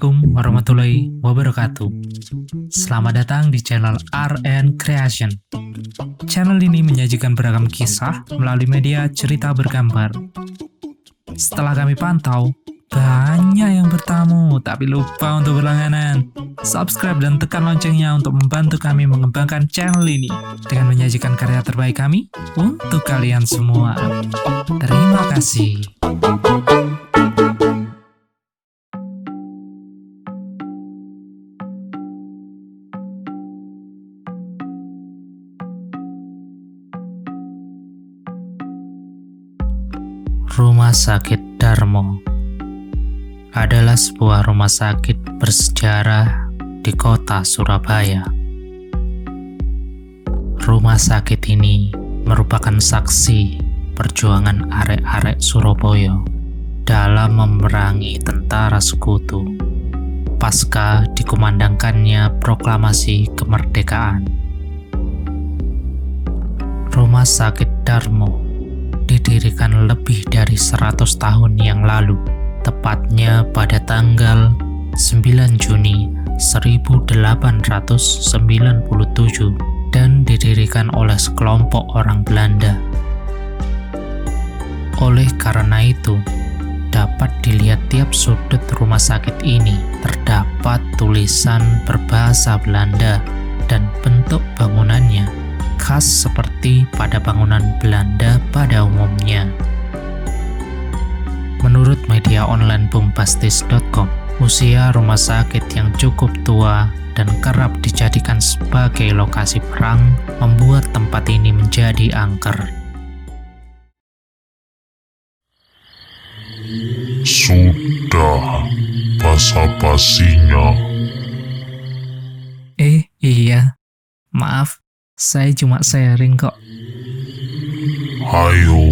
Assalamualaikum warahmatullahi wabarakatuh. Selamat datang di channel RN Creation. Channel ini menyajikan beragam kisah melalui media cerita bergambar. Setelah kami pantau, banyak yang bertamu, tapi lupa untuk berlangganan. Subscribe dan tekan loncengnya untuk membantu kami mengembangkan channel ini dengan menyajikan karya terbaik kami untuk kalian semua. Terima kasih. Rumah Sakit Darmo adalah sebuah rumah sakit bersejarah di kota Surabaya. Rumah sakit ini merupakan saksi perjuangan arek-arek Surabaya dalam memerangi tentara sekutu pasca dikumandangkannya proklamasi kemerdekaan. Rumah Sakit Darmo didirikan lebih dari 100 tahun yang lalu, tepatnya pada tanggal 9 Juni 1897 dan didirikan oleh sekelompok orang Belanda. Oleh karena itu, dapat dilihat tiap sudut rumah sakit ini terdapat tulisan berbahasa Belanda dan bentuk bangunannya khas seperti pada bangunan Belanda pada umumnya. Menurut media online bombastis.com, usia rumah sakit yang cukup tua dan kerap dijadikan sebagai lokasi perang membuat tempat ini menjadi angker. Sudah basa-basinya. Iya, maaf. Saya cuma sharing kok. Ayo,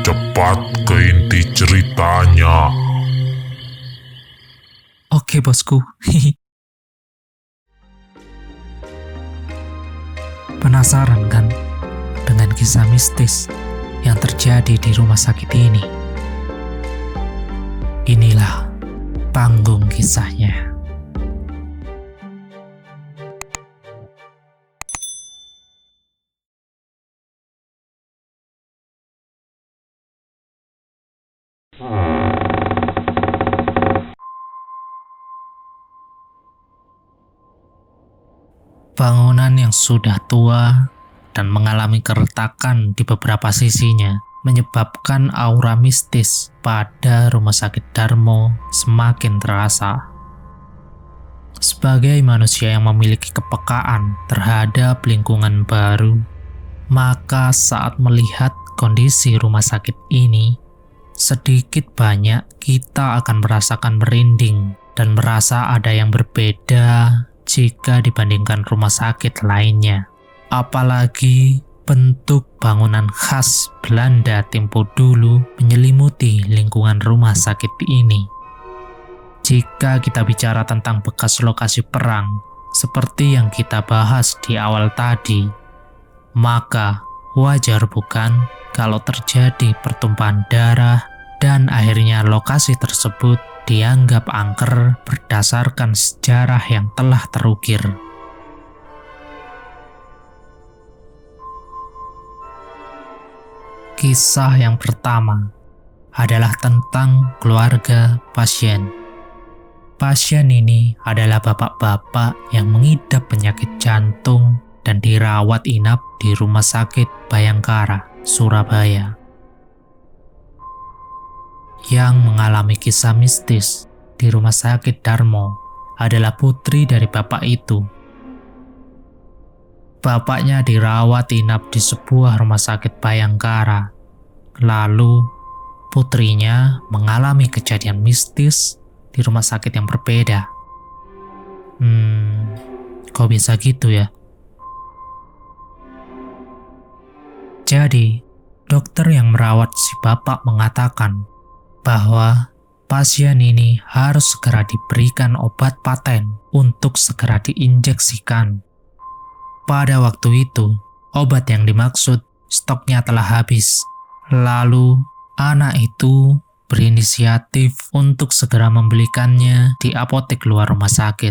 cepat ke inti ceritanya. Oke, bosku. Penasaran kan dengan kisah mistis yang terjadi di rumah sakit ini? Inilah panggung kisahnya. Bangunan yang sudah tua dan mengalami keretakan di beberapa sisinya menyebabkan aura mistis pada rumah sakit Darmo semakin terasa. Sebagai manusia yang memiliki kepekaan terhadap lingkungan baru, maka saat melihat kondisi rumah sakit ini, sedikit banyak kita akan merasakan merinding dan merasa ada yang berbeda jika dibandingkan rumah sakit lainnya. Apalagi bentuk bangunan khas Belanda tempo dulu menyelimuti lingkungan rumah sakit ini. Jika kita bicara tentang bekas lokasi perang, seperti yang kita bahas di awal tadi, maka wajar bukan kalau terjadi pertumpahan darah dan akhirnya lokasi tersebut dianggap angker berdasarkan sejarah yang telah terukir. Kisah yang pertama adalah tentang keluarga pasien. Pasien ini adalah bapak-bapak yang mengidap penyakit jantung dan dirawat inap di Rumah Sakit Bayangkara, Surabaya. Yang mengalami kisah mistis di Rumah Sakit Darmo adalah putri dari bapak itu. Bapaknya dirawat inap di sebuah rumah sakit Bayangkara. Lalu, putrinya mengalami kejadian mistis di rumah sakit yang berbeda. Kok bisa gitu ya? Jadi, dokter yang merawat si bapak mengatakan bahwa pasien ini harus segera diberikan obat paten untuk segera diinjeksikan. Pada waktu itu, obat yang dimaksud stoknya telah habis. Lalu, anak itu berinisiatif untuk segera membelikannya di apotek luar rumah sakit.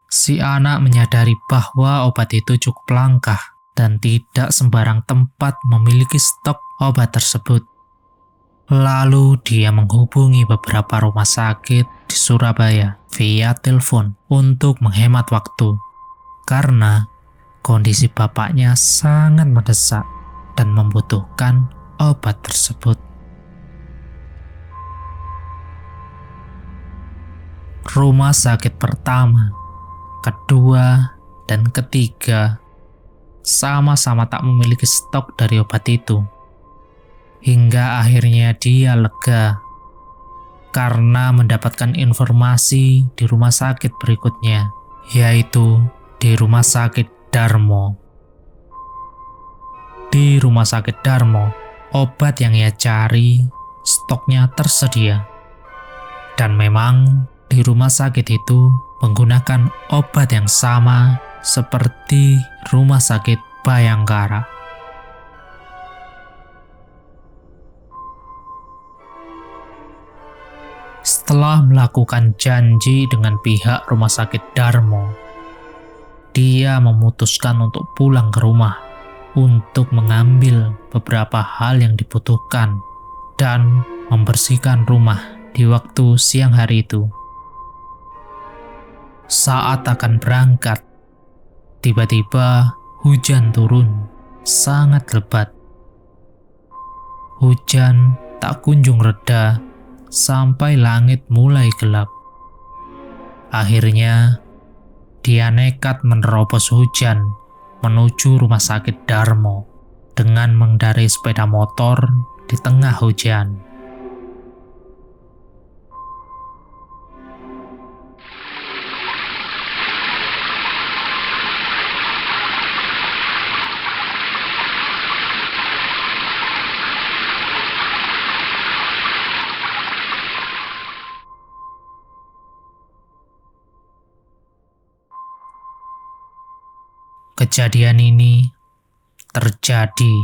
Si anak menyadari bahwa obat itu cukup langka dan tidak sembarang tempat memiliki stok obat tersebut. Lalu dia menghubungi beberapa rumah sakit di Surabaya via telepon untuk menghemat waktu, karena kondisi bapaknya sangat mendesak dan membutuhkan obat tersebut. Rumah sakit pertama, kedua, dan ketiga sama-sama tak memiliki stok dari obat itu. Hingga akhirnya dia lega karena mendapatkan informasi di rumah sakit berikutnya, yaitu di Rumah Sakit Darmo. Di Rumah Sakit Darmo, obat yang ia cari stoknya tersedia. Dan memang di rumah sakit itu menggunakan obat yang sama seperti Rumah Sakit Bayangkara. Setelah melakukan janji dengan pihak Rumah Sakit Darmo, dia memutuskan untuk pulang ke rumah untuk mengambil beberapa hal yang dibutuhkan dan membersihkan rumah di waktu siang hari itu. Saat akan berangkat, tiba-tiba hujan turun sangat lebat. Hujan tak kunjung reda sampai langit mulai gelap. Akhirnya, dia nekat menerobos hujan menuju Rumah Sakit Darmo dengan mengendarai sepeda motor di tengah hujan. Kejadian ini terjadi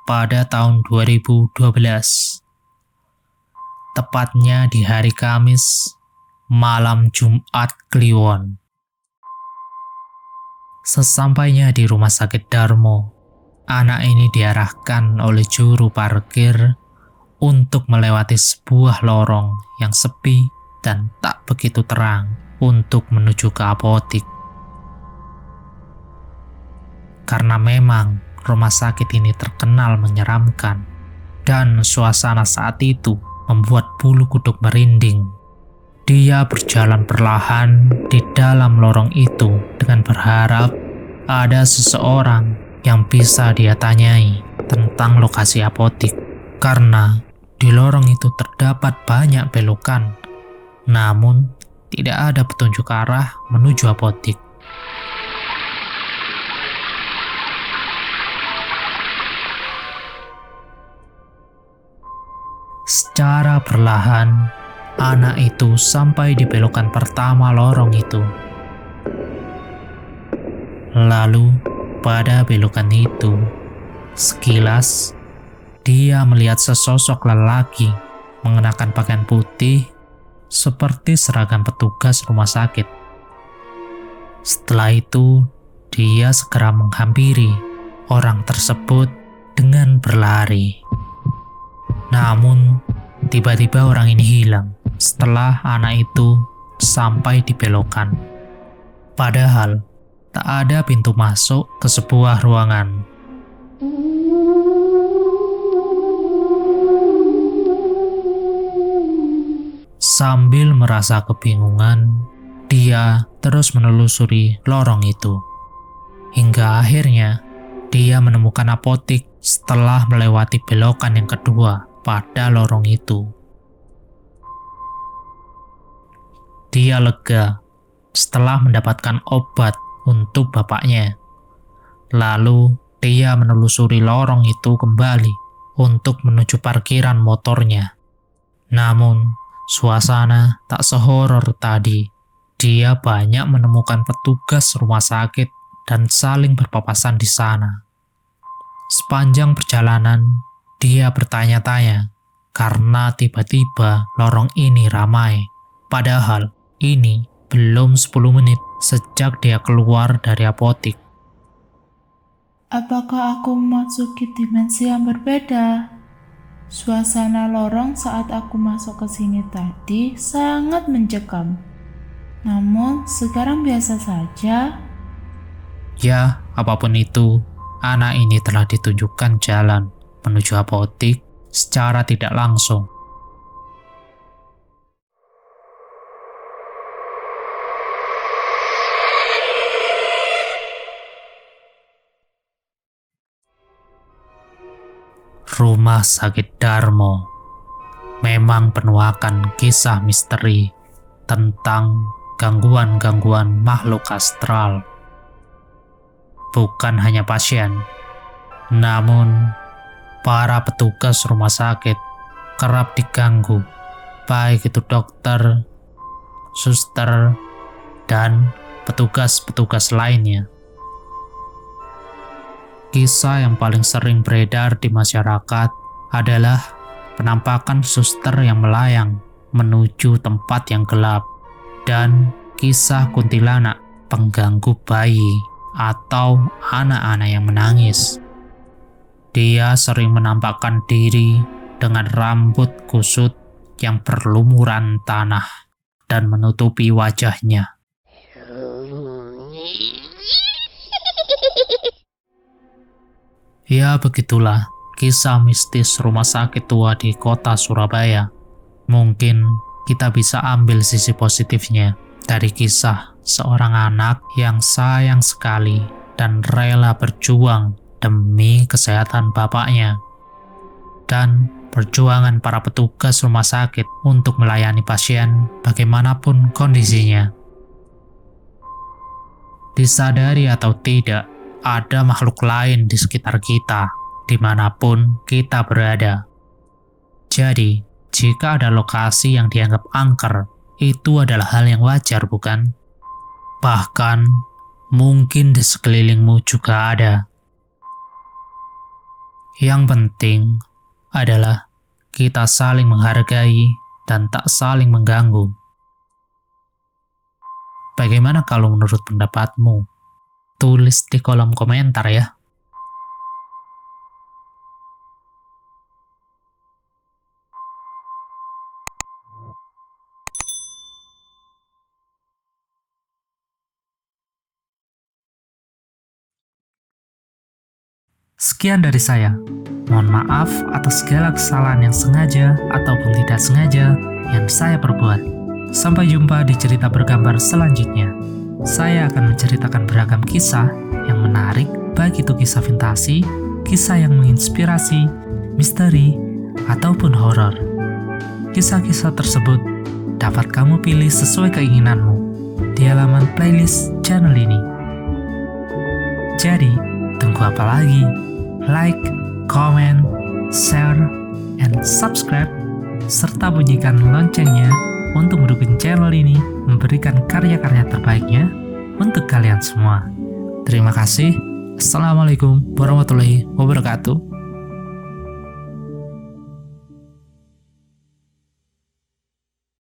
pada tahun 2012, tepatnya di hari Kamis, malam Jumat Kliwon. Sesampainya di Rumah Sakit Darmo, anak ini diarahkan oleh juru parkir untuk melewati sebuah lorong yang sepi dan tak begitu terang untuk menuju ke apotik. Karena memang rumah sakit ini terkenal menyeramkan, dan suasana saat itu membuat bulu kuduk merinding. Dia berjalan perlahan di dalam lorong itu dengan berharap ada seseorang yang bisa dia tanyai tentang lokasi apotik, karena di lorong itu terdapat banyak belokan, namun tidak ada petunjuk arah menuju apotik. Secara perlahan, anak itu sampai di belokan pertama lorong itu. Lalu, pada belokan itu, sekilas, dia melihat sesosok lelaki mengenakan pakaian putih seperti seragam petugas rumah sakit. Setelah itu, dia segera menghampiri orang tersebut dengan berlari. Namun, tiba-tiba orang ini hilang setelah anak itu sampai di belokan. Padahal, tak ada pintu masuk ke sebuah ruangan. Sambil merasa kebingungan, dia terus menelusuri lorong itu. Hingga akhirnya, dia menemukan apotik setelah melewati belokan yang kedua pada lorong itu. Dia lega setelah mendapatkan obat untuk bapaknya. Lalu dia menelusuri lorong itu kembali untuk menuju parkiran motornya. Namun, suasana tak sehoror tadi. Dia banyak menemukan petugas rumah sakit dan saling berpapasan di sana. Sepanjang perjalanan, dia bertanya-tanya karena tiba-tiba lorong ini ramai. Padahal ini belum 10 menit sejak dia keluar dari apotik. Apakah aku memasuki dimensi yang berbeda? Suasana lorong saat aku masuk ke sini tadi sangat mencekam. Namun sekarang biasa saja. Ya, apapun itu, anak ini telah ditunjukkan jalan menuju apotik secara tidak langsung. Rumah Sakit Darmo memang penuh akan kisah misteri tentang gangguan-gangguan makhluk astral. Bukan hanya pasien, namun para petugas rumah sakit kerap diganggu, baik itu dokter, suster, dan petugas-petugas lainnya. Kisah yang paling sering beredar di masyarakat adalah penampakan suster yang melayang menuju tempat yang gelap, dan kisah kuntilanak pengganggu bayi atau anak-anak yang menangis. Dia sering menampakkan diri dengan rambut kusut yang berlumuran tanah dan menutupi wajahnya. Ya, begitulah kisah mistis rumah sakit tua di kota Surabaya. Mungkin kita bisa ambil sisi positifnya dari kisah seorang anak yang sayang sekali dan rela berjuang demi kesehatan bapaknya, dan perjuangan para petugas rumah sakit untuk melayani pasien bagaimanapun kondisinya. Disadari atau tidak, ada makhluk lain di sekitar kita, dimanapun kita berada. Jadi, jika ada lokasi yang dianggap angker, itu adalah hal yang wajar, bukan? Bahkan, mungkin di sekelilingmu juga ada. Yang penting adalah kita saling menghargai dan tak saling mengganggu. Bagaimana kalau menurut pendapatmu? Tulis di kolom komentar ya. Sekian dari saya. Mohon maaf atas segala kesalahan yang sengaja ataupun tidak sengaja yang saya perbuat. Sampai jumpa di cerita bergambar selanjutnya. Saya akan menceritakan beragam kisah yang menarik, baik itu kisah fantasi, kisah yang menginspirasi, misteri, ataupun horor. Kisah-kisah tersebut dapat kamu pilih sesuai keinginanmu di halaman playlist channel ini. Jadi, tunggu apa lagi? Like, comment, share, and subscribe, serta bunyikan loncengnya untuk mendukung channel ini memberikan karya-karya terbaiknya untuk kalian semua. Terima kasih. Assalamualaikum warahmatullahi wabarakatuh.